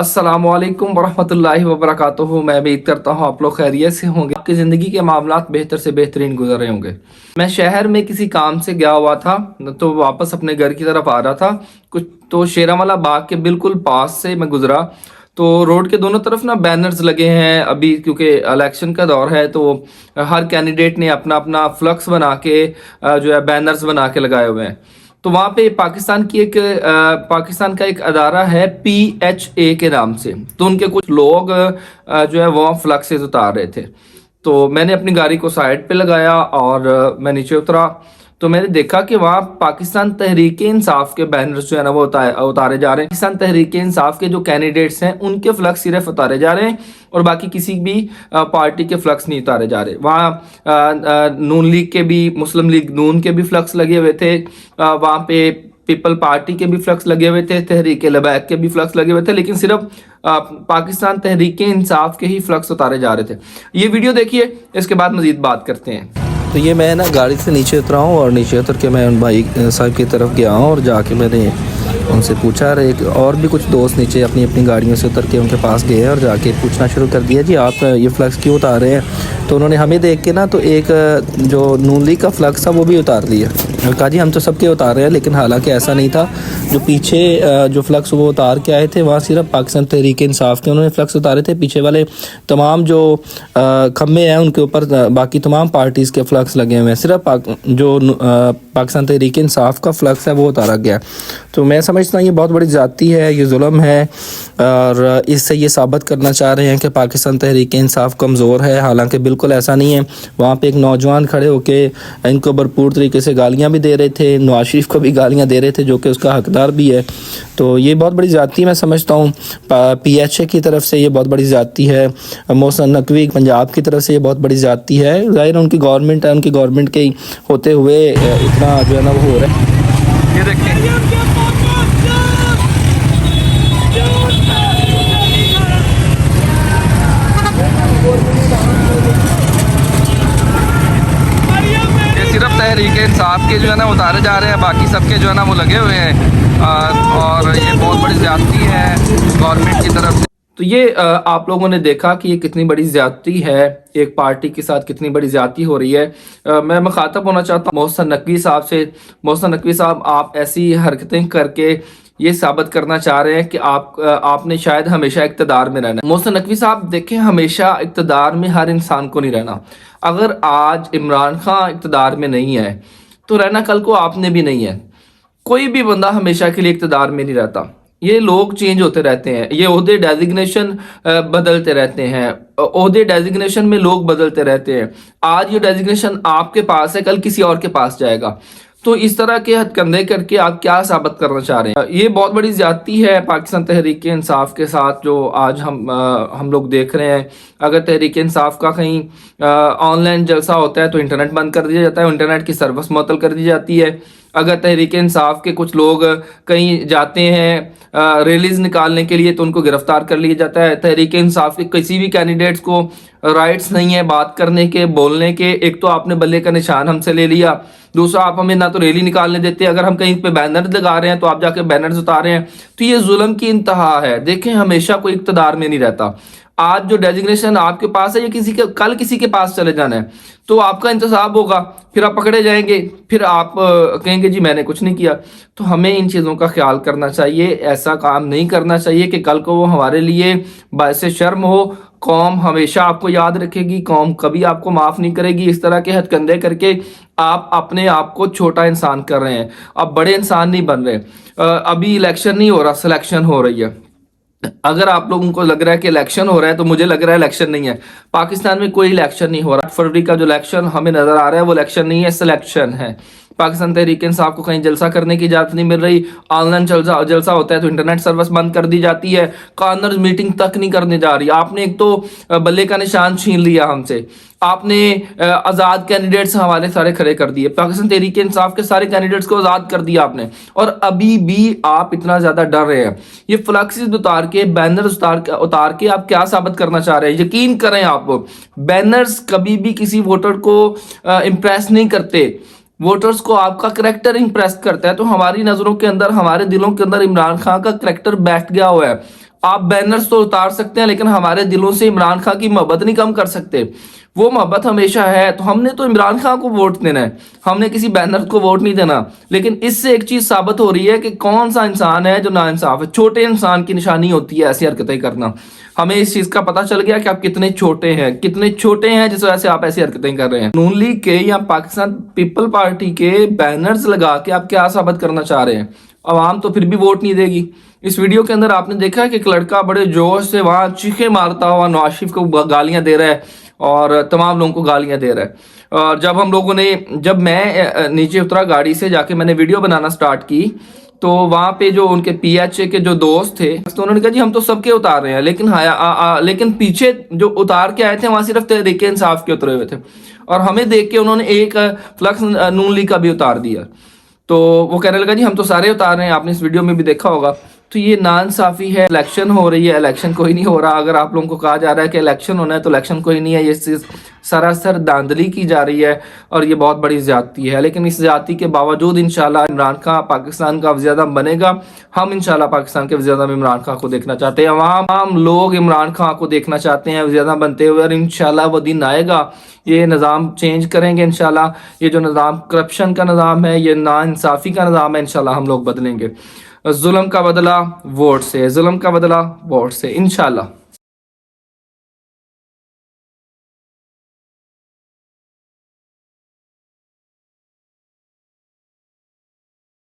अस्सलाम वालेकुम वरहमतुल्लाहि वबरकातुहू। मैं उम्मीद करता हूँ आप लोग खैरियत से होंगे, आपकी ज़िंदगी के मामलात बेहतर से बेहतरीन गुजर रहे होंगे। मैं शहर में किसी काम से गया हुआ था, तो वापस अपने घर की तरफ आ रहा था। कुछ तो शेरावाला बाग के बिल्कुल पास से मैं गुजरा, तो रोड के दोनों तरफ ना बैनर्स लगे हैं। अभी क्योंकि इलेक्शन का दौर है, तो हर कैंडिडेट ने अपना अपना फ्लक्स बना के जो है बैनर्स बना के लगाए हुए हैं। तो वहाँ पे पाकिस्तान का एक अदारा है PHA के नाम से, तो उनके कुछ लोग जो है वो फ्लक्सेस उतार रहे थे। तो मैंने अपनी गाड़ी को साइड पे लगाया और मैं नीचे उतरा। तो मैंने देखा कि वहाँ पाकिस्तान तहरीक इंसाफ के बैनर्स जो है ना वो उतारे जा रहे हैं। पाकिस्तान तहरीक इंसाफ के जो कैंडिडेट्स हैं उनके फ्लक्स सिर्फ उतारे जा रहे हैं और बाकी किसी भी पार्टी के फ्लक्स नहीं उतारे जा रहे। वहाँ नून लीग के भी, मुस्लिम लीग नून के भी फ्लक्स लगे हुए थे, वहाँ पे पीपल पार्टी के भी फ्लक्स लगे हुए थे, तहरीक लबैक के भी फ्लक्स लगे हुए थे, लेकिन सिर्फ पाकिस्तान तहरीक इंसाफ के ही फ्लक्स उतारे जा रहे थे। ये वीडियो देखिए, इसके बाद मजीद बात करते हैं। तो ये मैं ना गाड़ी से नीचे उतरा हूँ और नीचे उतर के मैं उन भाई साहब की तरफ गया हूँ और जाके मैंने उनसे पूछा। और भी कुछ दोस्त नीचे अपनी अपनी गाड़ियों से उतर के उनके पास गए और जाके पूछना शुरू कर दिया, जी आप ये फ्लक्स क्यों उतार रहे हैं। तो उन्होंने हमें देख के ना तो एक जो नून लीग का फ्लक्स था वो भी उतार लिया और कहा जी हम तो सबके उतार रहे हैं, लेकिन हालांकि ऐसा नहीं था। जो पीछे जो फ्लक्स वो उतार के आए थे वहाँ सिर्फ पाकिस्तान तहरीक इंसाफ के उन्होंने फ्लक्स उतारे थे। पीछे वाले तमाम जो खम्भे हैं उनके ऊपर बाकी तमाम पार्टीज़ के फ्लक्स लगे हुए हैं, सिर्फ जो पाकिस्तान तहरीक इंसाफ का फ्लक्स है वो उतारा गया। तो मैं समझता हूँ ये बहुत बड़ी ज़्यादती है, ये जुल्म है और इससे ये साबित करना चाह रहे हैं कि पाकिस्तान तहरीक इंसाफ कमज़ोर है। हालांकि बिल्कुल ऐसा नहीं है। वहाँ पे एक नौजवान खड़े होके इनको भरपूर तरीके से गालियाँ भी दे रहे थे, नवाज शरीफ को भी गालियाँ दे रहे थे जो कि उसका हकदार भी है। तो ये बहुत बड़ी ज़्यादती मैं समझता हूँ। PHA की तरफ से ये बहुत बड़ी ज़्यादती है, मोहसिन नकवी पंजाब की तरफ से ये बहुत बड़ी ज़्यादती है। ज़ाहिर उनकी गवर्नमेंट है, उनकी गवर्नमेंट के होते हुए इतना जो है ना वो हो रहा है। ये देखिए, सिर्फ तहरीक इंसाफ के जो है ना उतारे जा रहे हैं, बाकी सबके जो है ना वो लगे हुए हैं और ये बहुत बड़ी ज़्यादती है गवर्नमेंट की तरफ से। तो ये आप लोगों ने देखा कि ये कितनी बड़ी ज़्यादती है, एक पार्टी के साथ कितनी बड़ी ज़्यादती हो रही है। मैं मुखातब होना चाहता हूँ मोहसिन नकवी साहब से। मोहसिन नकवी साहब, आप ऐसी हरकतें करके ये साबित करना चाह रहे हैं कि आपने शायद हमेशा इक़्तिदार में रहना है। मोहसिन नकवी साहब देखें, हमेशा इक़्तिदार में हर इंसान को नहीं रहना। अगर आज इमरान खान इक़्तिदार में नहीं है तो रहना कल को आपने भी नहीं है। कोई भी बंदा हमेशा के लिए इक़्तिदार में नहीं रहता। ये लोग चेंज होते रहते हैं, ये ओहदे डेजिग्नेशन बदलते रहते हैं, ओहदे डेजिग्नेशन में लोग बदलते रहते हैं। आज ये डेजिग्नेशन आपके पास है, कल किसी और के पास जाएगा। तो इस तरह के हथकंडे करके आप क्या साबित करना चाह रहे हैं? ये बहुत बड़ी ज्यादती है पाकिस्तान तहरीक इंसाफ के साथ जो आज हम लोग देख रहे हैं। अगर तहरीक इंसाफ का कहीं ऑनलाइन जलसा होता है तो इंटरनेट बंद कर दिया जाता है, इंटरनेट की सर्विस मुअत्तल कर दी जाती है। अगर तहरीक इंसाफ के कुछ लोग कहीं जाते हैं रैलीज निकालने के लिए तो उनको गिरफ्तार कर लिया जाता है। तहरीक इंसाफ के किसी भी कैंडिडेट्स को राइट्स नहीं है बात करने के, बोलने के। एक तो आपने बल्ले का निशान हमसे ले लिया, दूसरा आप हमें ना तो रैली निकालने देते, अगर हम कहीं पे बैनर लगा रहे हैं तो आप जाके बैनर्स उतार रहे हैं। तो ये जुल्म की इंतहा है। देखें, हमेशा कोई इक़्तिदार में नहीं रहता। आज जो डेजिग्नेशन आपके पास है ये कल किसी के पास चले जाना है, तो आपका इंतसाब होगा, फिर आप पकड़े जाएंगे, फिर आप कहेंगे जी मैंने कुछ नहीं किया। तो हमें इन चीज़ों का ख्याल करना चाहिए। ऐसा काम नहीं करना चाहिए कि कल को वो हमारे लिए बायसे शर्म हो। कौम हमेशा आपको याद रखेगी, कौम कभी आपको माफ़ नहीं करेगी। इस तरह के हथकंडे करके आप अपने आप को छोटा इंसान कर रहे हैं, आप बड़े इंसान नहीं बन रहे। अभी इलेक्शन नहीं हो रहा, सिलेक्शन हो रही है। अगर आप लोगों को लग रहा है कि इलेक्शन हो रहा है तो मुझे लग रहा है इलेक्शन नहीं है। पाकिस्तान में कोई इलेक्शन नहीं हो रहा। 8 फरवरी का जो इलेक्शन हमें नजर आ रहा है वो इलेक्शन नहीं है, सिलेक्शन है। पाकिस्तान तहरीक इंसाफ को कहीं जलसा करने की इजाजत नहीं मिल रही। ऑनलाइन जलसा होता है तो इंटरनेट सर्विस बंद कर दी जाती है, कॉर्नर मीटिंग तक नहीं करने जा रही। आपने एक तो बल्ले का निशान छीन लिया हमसे, आपने आज़ाद कैंडिडेट्स हमारे सारे खड़े कर दिए, पाकिस्तान तहरीक इंसाफ के सारे कैंडिडेट्स को आज़ाद कर दिया आपने, और अभी भी आप इतना ज़्यादा डर रहे हैं। ये फ्लैक्सेस उतार के, बैनर्स उतार के आप क्या साबित करना चाह रहे हैं? यकीन करें, आप बैनर्स कभी भी किसी वोटर को इम्प्रेस नहीं करते। वोटर्स को आपका करैक्टर इंप्रेस करता है। तो हमारी नज़रों के अंदर, हमारे दिलों के अंदर इमरान खान का करैक्टर बैठ गया हुआ है। आप बैनर्स तो उतार सकते हैं लेकिन हमारे दिलों से इमरान खान की मोहब्बत नहीं कम कर सकते, वो मोहब्बत हमेशा है। तो हमने तो इमरान खान को वोट देना है, हमने किसी बैनर को वोट नहीं देना। लेकिन इससे एक चीज साबित हो रही है कि कौन सा इंसान है जो नाइंसाफ है। छोटे इंसान की निशानी होती है ऐसी हरकतें करना। हमें इस चीज का पता चल गया कि आप कितने छोटे हैं जिस वजह से आप ऐसी हरकतें कर रहे हैं। नून लीग के या पाकिस्तान पीपल पार्टी के बैनर्स लगा के आप क्या साबित करना चाह रहे हैं? अवाम तो फिर भी वोट नहीं देगी। इस वीडियो के अंदर आपने देखा है कि एक लड़का बड़े जोश से वहां चीखे मारता हुआ नवाज शरीफ को गालियां दे रहा है और तमाम लोगों को गालियां दे रहा है। और जब मैं नीचे उतरा गाड़ी से, जाके मैंने वीडियो बनाना स्टार्ट की, तो वहाँ पे जो उनके PHA के जो दोस्त थे तो उन्होंने कहा जी हम तो सबके उतार रहे हैं, लेकिन पीछे जो उतार के आए थे वहाँ सिर्फ तहरीक इंसाफ के उतरे हुए थे और हमें देख के उन्होंने एक फ्लक्स नून लीग का भी उतार दिया। तो वो कहने लगा जी हम तो सारे उतार रहे हैं, आपने इस वीडियो में भी देखा होगा। तो ये नाइंसाफी है। इलेक्शन हो रही है, इलेक्शन कोई नहीं हो रहा। अगर आप लोगों को कहा जा रहा है कि इलेक्शन होना है तो इलेक्शन कोई नहीं है, ये चीज़ सरासर धांधली की जा रही है और ये बहुत बड़ी ज्यादती है। लेकिन इस ज्यादती के बावजूद इंशाल्लाह इमरान खान पाकिस्तान का वज़ीर-ए-आज़म बनेगा। हम इंशाल्लाह पाकिस्तान के वज़ीर-ए-आज़म इमरान खान को देखना चाहते हैं। आम लोग इमरान खान को देखना चाहते हैं वज़ीर-ए-आज़म बनते हुए और इंशाल्लाह वो दिन आएगा, ये निज़ाम चेंज करेंगे इंशाल्लाह। ये जो निज़ाम करप्शन का निज़ाम है, ये नाइंसाफ़ी का निज़ाम है, इंशाल्लाह हम लोग बदलेंगे। जुल्म का बदला वोट से, जुल्म का बदला वोट से इंशाल्लाह।